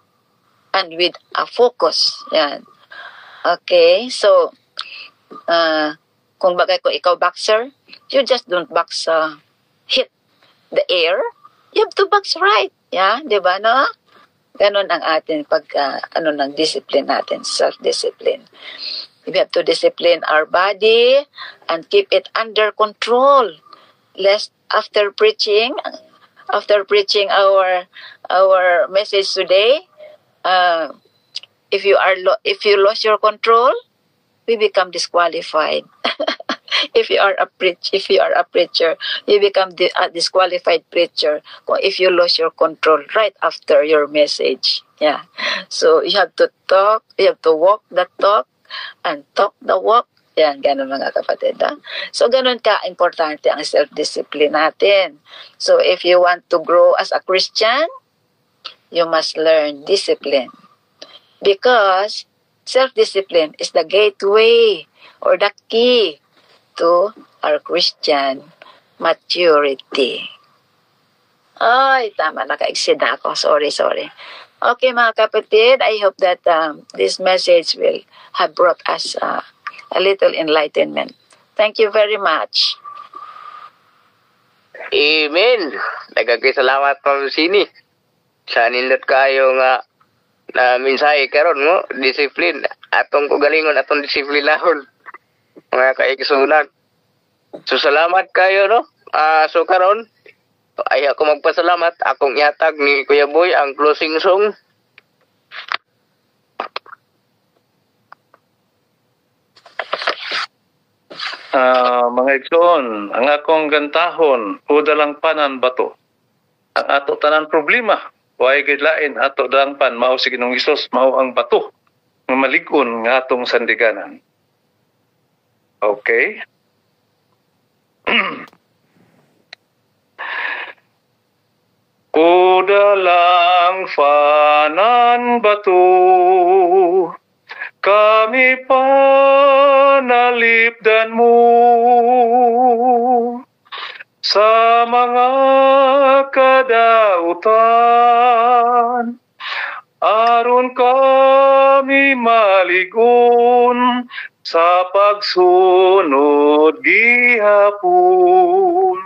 and with a focus. Yan. Okay, so, kung bagay ko ikaw boxer, you just don't box hit the air. You have to box right. Yeah, di ba, no? Ganon ang atin ng discipline natin, self-discipline. We have to discipline our body and keep it under control. Lest after preaching our message today, if you lose your control, we become disqualified. If you are a preacher, you become a disqualified preacher if you lose your control right after your message. Yeah. So you have to talk, you have to walk the talk and talk the walk. Yan, ganun mga kapatid. So ganun ka-importante ang self-discipline natin. So if you want to grow as a Christian, you must learn discipline. Because self-discipline is the gateway or the key to our Christian maturity. Ay, tama, naka-exceed ako. Sorry. Okay, mga kapatid, I hope that this message will have brought us a little enlightenment. Thank you very much. Amen. Nagkakisalamat pa sini. Sa nindot kayo nga na mensahe karon mo, discipline. Atong kugalingon, atong disiplinahon. Mga kaikisunan. So, salamat kayo, no? So, karon, ay ako magpasalamat. Akong ihatag ni Kuya Boy ang closing song. Mga igsoon, ang akong gantahon o dalangpanan bato. Ang ato tanan problema, way gidlain ato dalangpan mao si Ginoong Hesus, mao ang bato nga malig-on nga atong sandiganan. Okay? O dalangpanan bato, kami panalipdan mo sa mga kadautan, aron kami maligon sa pagsunod gihapon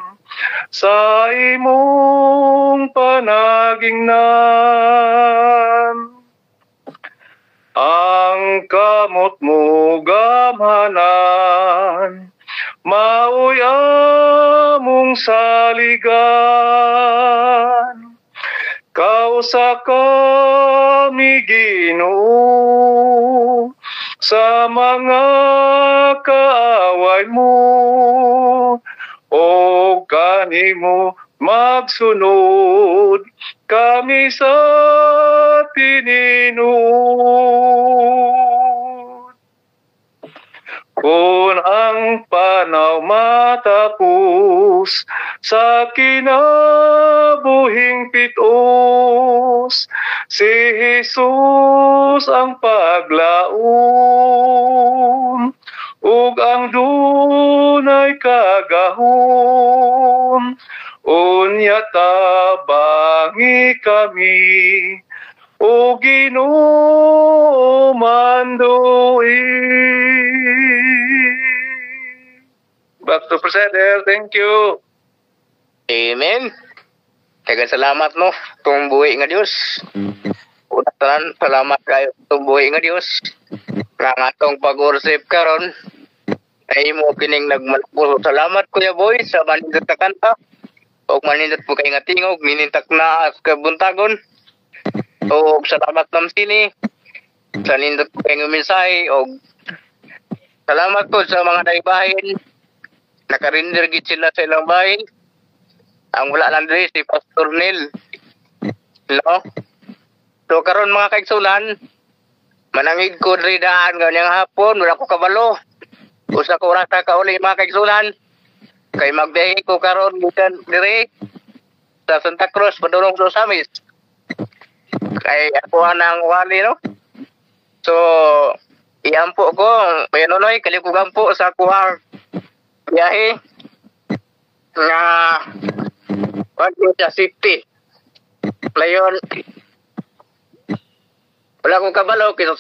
sa imong panagingnan. Ang kamot mo gamhanan, maoy among saligan. Kausa kami Ginoo sa mga kaaway mo, o kanimo magsunod kami sa tininod. Kung ang panaw matapos sa kinabuhing pitos, si Jesus ang paglaom, ug ang dunay kagahom, unya tabangi kami, o Ginoo manduin. Back to Presenter, thank you. Amen. Kaya salamat no, tumbuhi nga Dios. Una tanan, salamat kayo tumbuhi nga Dios. Nga atong pag-worship karon ay mo kining nagmalpo. Salamat Kuya Boy sa manindot na kanta. O manindot po kay nga tingog, ninintak na kabuntagon. O salamat nam sini. Sa nindot po kay nga mensahe. O salamat po sa mga naibahin. Nakarinder gid sila sa ilang bahin. Ang wala lang diri si Pastor Neil. No? So karon mga kaigsunan, manangid ko diri daan ganyang hapon, wala ko kabalo. Usa ko oras ka uli mga kaigsunan. Kay magbiyahe ko karon gikan diri sa Santa Cruz padulong sa Samis. Kay ako nang wali no. So iampo ko, payanonoy kalikugampo sa kuha biyahe nga wag sa safety. Layon wala akong kabalo kaya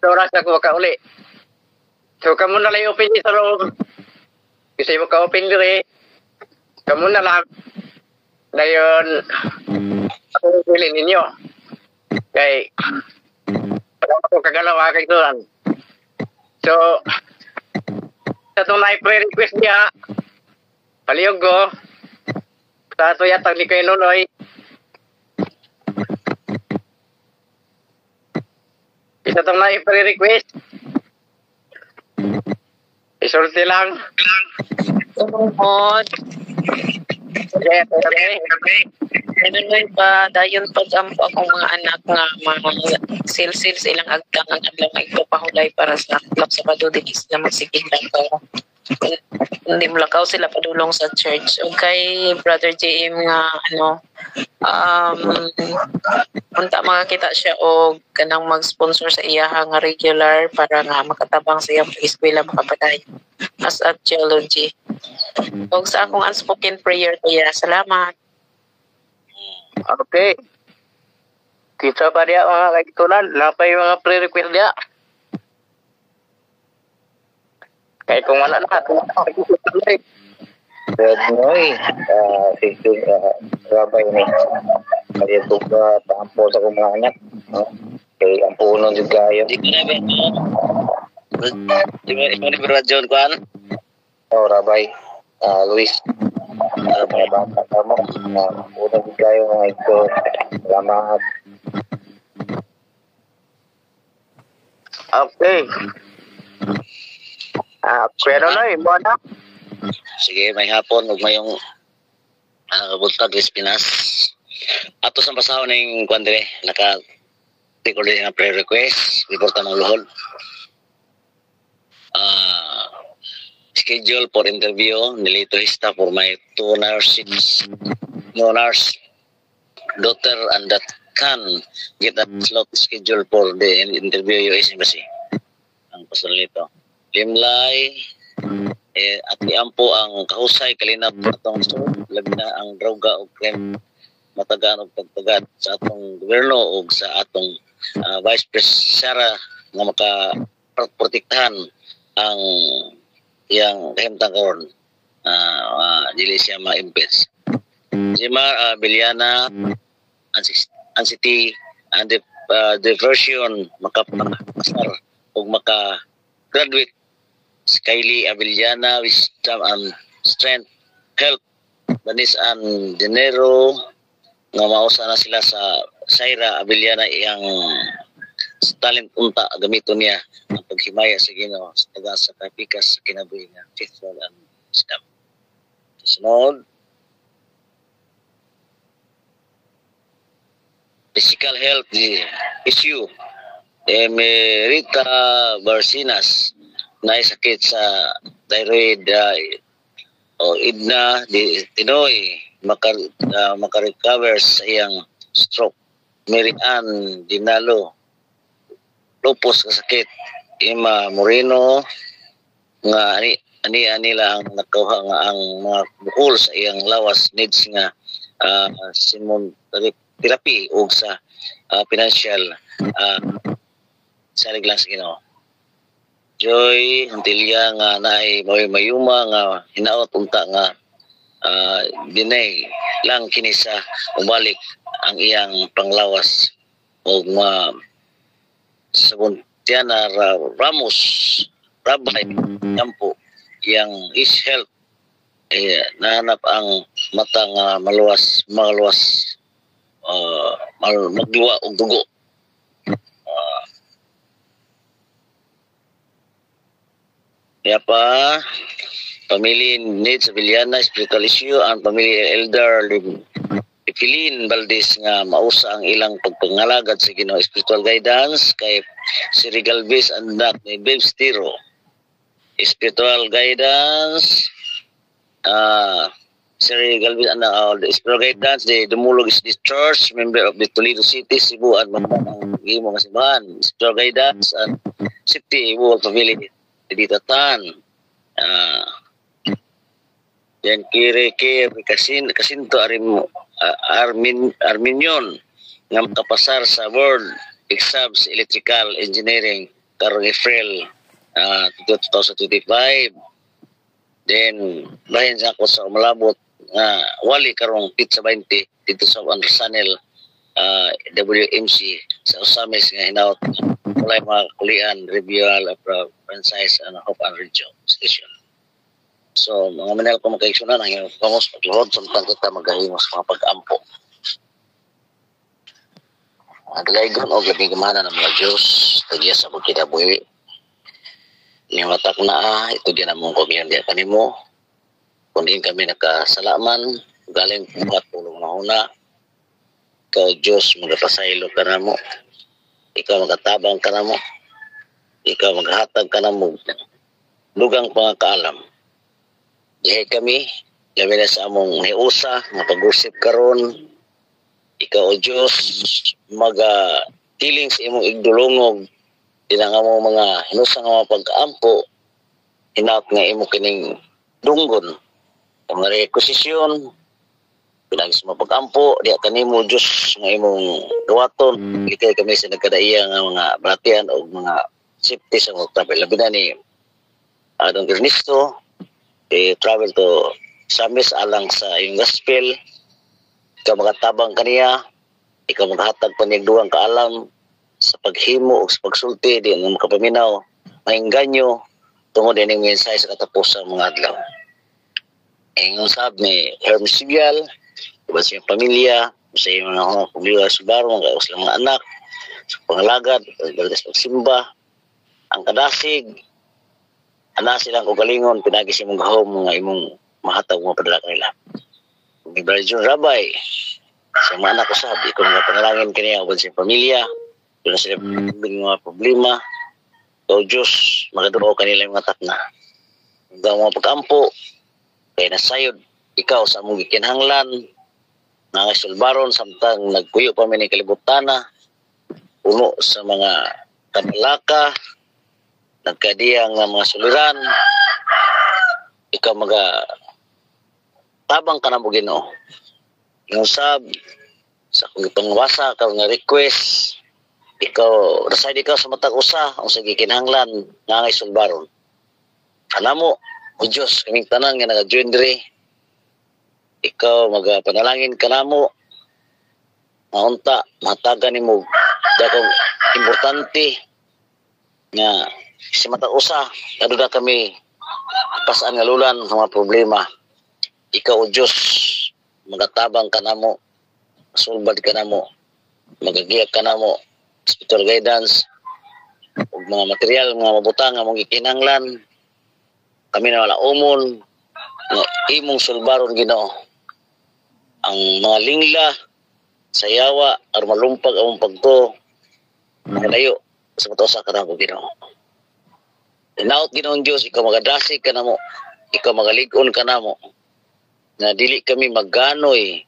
oras ako makauli. So kamo na lang open sa loob. Kasi mo ka-open diri. Kamo na lang. Layon ako pili ninyo. Kay wala ako kagalaw kay tuan. So sa itong na-request niya, paliyog ko, sa ito yatag ni kay Nunoy, isa itong na-request, isulti lang. Tungkol. Okay. Ano ba, dayon pag-ampo akong mga anak nga mga sil-sil sa ilang agtang ang alam nga ipapahulay para sa aklap sa padudikis na magsigil lang ka. Hindi mo lakaw sila padulong sa church. Okay, Brother JM nga, punta makakita siya o kanang mag-sponsor sa iya nga regular para nga makatabang sa iyang eskwela makapaday as at geology. O sa akong unspoken prayer kaya, salamat. Okay. Kita pa dia mga kaitulan, napay mga pre-request dia. Kaya kung wala na, Noy, rabay ni. Kaya ito ka paampo sa kong mga anak. Kaya ang puno yung gayo. Di ko na ba? Di mo ni Bro John Kwan? Oh, rabay. Luis. Mga bata mo. Ang puno yung gayo mga ito. Salamat. okay. Kuya Nonoy, mo na. Sige, may hapon ug mayong buntag is Pinas. Ato sa pasahon ning kuandre naka record nga prayer request before ta magluhod. Schedule for interview nilito hista for my 2 nurses daughter and that can get a slot schedule for the interview US Embassy. Ang pasal nito. Limlay at iampo ang kahusay kalinap atong labi na ang droga o crime matagaan og pagpagat sa atong gobyerno o sa atong Vice President nga makaprotektahan ang iyang kahimtang karon dili siya ma-impeach. Si Biliana ang city and the version makapasar o maka-graduate si Kylie Avellana Wisdom and Strength Health Banis and Dinero nga mausa na sila sa Saira Avellana iyang talent unta gamiton niya ang paghimaya sa Ginoo sa taga sa kapikas sa kinabuhi nga faithful and wisdom. Sunod, physical health issue. Emerita Barcinas na sakit sa thyroid o idna di Tinoy makarecover sa iyang stroke. Mary Ann Dinalo lupus ka sakit. Ima Moreno nga ani lang nakuha nga ang mga bukol sa iyang lawas needs nga simon therapy o sa financial salig lang sa Ginoo. Joy Antilia nga naay mayuma nga hinaot unta nga dinay lang kini sa ubalik ang iyang panglawas o Sabuntiana Ramos Rabay Campo iyang is health nahanap ang mata nga maluwas magluwa og dugo. Kaya pa family needs Avellana spiritual issue ang family elder Pilin Valdez nga mausa ang ilang pagpangalagad sa Ginoo spiritual guidance kay si Galvez and anak ni Babes Tiro. Spiritual guidance Sir Galvez and the spiritual guidance the Dumulog is this church member of the Toledo City Cebu at ang imo nga simbahan spiritual guidance and safety Iwo family Dita Tan yan kire kasinto Arminion nga makapasar sa World Exams Electrical Engineering karong April 2025. Then bahin sa ako sa umalabot wali karong pizza 20 dito sa Sanel WMC sa Osamis nga hinaut walay mga kulian Revial Franchise and Hope and Region Station. So mga manel ko magkaiksyonan ang iyong pangos pagluhod samtang kita magahimos mga pag-ampo. Dalaygon o labing kamana ng mga Diyos tagya sa pagkinabuhi. Yung matak na ito din ang mong komyon diya kanimo. Kunin kami nakasalaman galing mga tulong na una. Ikaw Diyos magapasaylo ka na mo. Ikaw magatabang ka na mo. Ikaw maghatag ka na mo. Lugang pangakaalam. Dihay kami, labi na sa among niusa, nga pag-usip karon. Ikaw o Diyos, tiling sa imong igdulungog, dinang among mga hinusang mga pag-ampo, hinaot nga imong kining dunggon. Ang mga rekusisyon, pinagis mga pag-ampo, diya kanimo Diyos nga imong gawaton, ikay kami sa nagkadaiya nga mga balatian o mga safety sa mga travel. Labi na ni Adong Ernesto, travel to Samis alang sa iyong gospel. Ikaw magatabang kaniya, ikaw maghatag panigduang kaalam sa paghimo o sa pagsulti di ng makapaminaw, maingganyo tungod din ang mensahe sa katapusan mga adlaw. Ang sab ni Hermes Sigal, iba sa iyong pamilya, sa iyong mga pugliwa sa baro, mga anak, sa pangalagad, sa pagsimba, ang kadasig, ana silang kugalingon pinagi si mong gahom nga imong mahatag mo padala kanila. Ni Brother John Rabay, sa mga anak ko sabi, kung mga panalangin kaniya o sa pamilya, doon na sila mga problema, o Diyos, magaduo kanila yung mga takna. Hanggang mga pagkampo, kaya nasayod, ikaw sa mong gikinhanglan, nangasulbaron, samtang nagpuyo pa may kalibutana, puno sa mga kamalaka, nagkadiyang mga suliran, ikaw tabang ka na mo Ginoo. Yung sab, sa kong pangwasa, ka nga request, ikaw, rasay ikaw sa matag usa, ang sa gikinhanglan, nga sulbaron. Kana mo, o Diyos, kaming tanan nga nag-join diri, ikaw magpanalangin ka na mo, maunta, matagan ni mo, dakong importante, nga si matag usa, naduda kami, pasaan nga lulan, mga problema. Ikaw o Diyos, magatabang ka na mo, masulbad ka na mo, magagiyak ka na mo, spiritual guidance, o mga material, mga mabutang, mga gikinanglan, kami na wala umon, nga imong sulbaron Ginoo. Ang mga lingla, sayawa, ar malumpag among pagto, malayo, sa matosa ka na mo Ginoo. Inaot Ginoong Diyos, ikaw magadasig ka na mo, ikaw magaligon ka na mo, na dili kami maganoy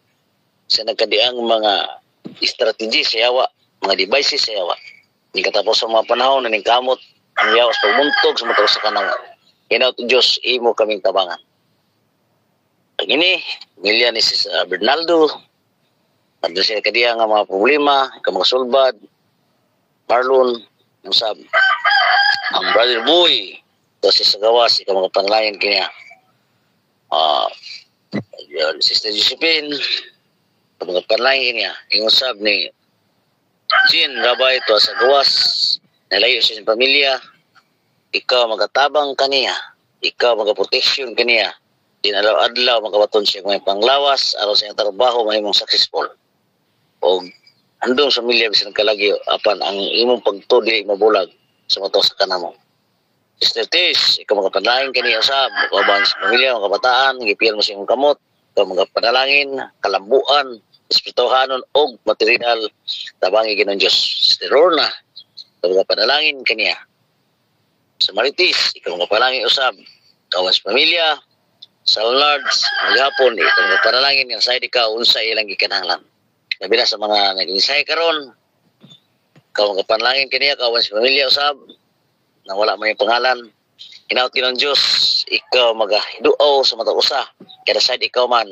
sa nagkadiang mga strategy sa yawa, mga devices sa yawa. Hindi katapos sa mga panahon na kamot ang yawa sa pagmuntog sa matawag sa kanang. Inaw to Diyos, imo kaming tabangan. Ang ini, milya ni si Bernaldo, at sa kadiang mga problema, ikaw mga sulbad, Marlon, ang sab, ang Brother Boy, ito si Sagawas, ikaw mga panalayan kanya. Sister Josephine, mga panlahin niya, yung usab ni Jean Rabay ito sa gawas, nalayo siya sa pamilya, ikaw magatabang kaniya, ikaw magaproteksyon kaniya, din adlaw magabaton siya may panglawas, araw sa iyang trabaho, mahimong successful. O andong sa pamilya, bisan kalagyo, apan ang imong pagtudi mabulag sa mataw sa kanamo. Sister Tish, ikaw magapanalangin kaniya usab, kaban sa pamilya, mga kabataan, gipiyal mo sa iyong kamot, ikaw magapanalangin, kalambuan, espirituhanon og material, tabangi Ginoong Diyos. Sister Lorna, ikaw magapanalangin kaniya. Sa Maritis, ikaw magapanalangin usab, kawan sa pamilya, sa Lards, maghapon, ikaw magapanalangin, yung side ikaw, unsa ilang gikanahanglan. Nabila sa mga nag-inisay karon, ikaw magapanalangin kaniya, kawan sa pamilya usab, na wala may pangalan, hinaut Ginoong Diyos, ikaw magahiduaw sa mata usa, kada side ikaw man,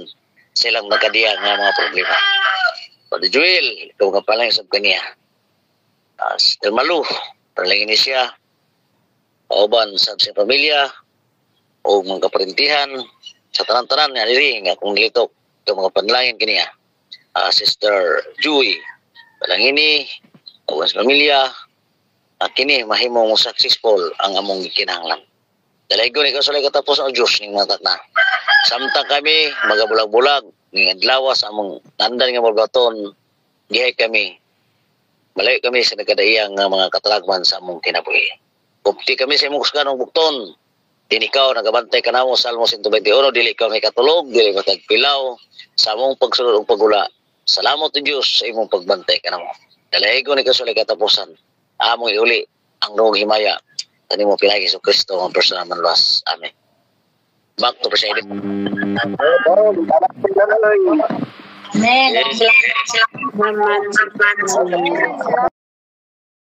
silang nagkadiya nga mga problema. Brother Joel, ikaw magapanalangin usab kaniya. Sister Malu, panalangin ni siya, pauban sa pamilya, o mga kaparintihan, sa tanan-tanan nga diri, nga kung nilitok, ikaw magapanalangin kaniya. Sister Joey, panalangin ni, pauban sa pamilya, kini mahimong successful ang among gikinahanglan. Dalaygon ikaw sa katapos ang Diyos ning mga tatna. Samtang kami magabulag-bulag ning adlaw sa among nandan nga bulgaton, gihay kami. Malayo kami sa nagkadaiyang mga katalagman sa among kinabuhi. Kupti kami sa imong kusganong bukton. Din ikaw nagabantay kanamo Salmo 121, dili ikaw may katulog, dili matagpilaw sa among pagsulod ug pagula. Salamat to Dios sa imong pagbantay kanamo. Dalaygon ikaw sa katapusan. Among iuli ang noong himaya kanimo pinagi sa Kristo ang personal manluwas. Amen. Back to President. Amen.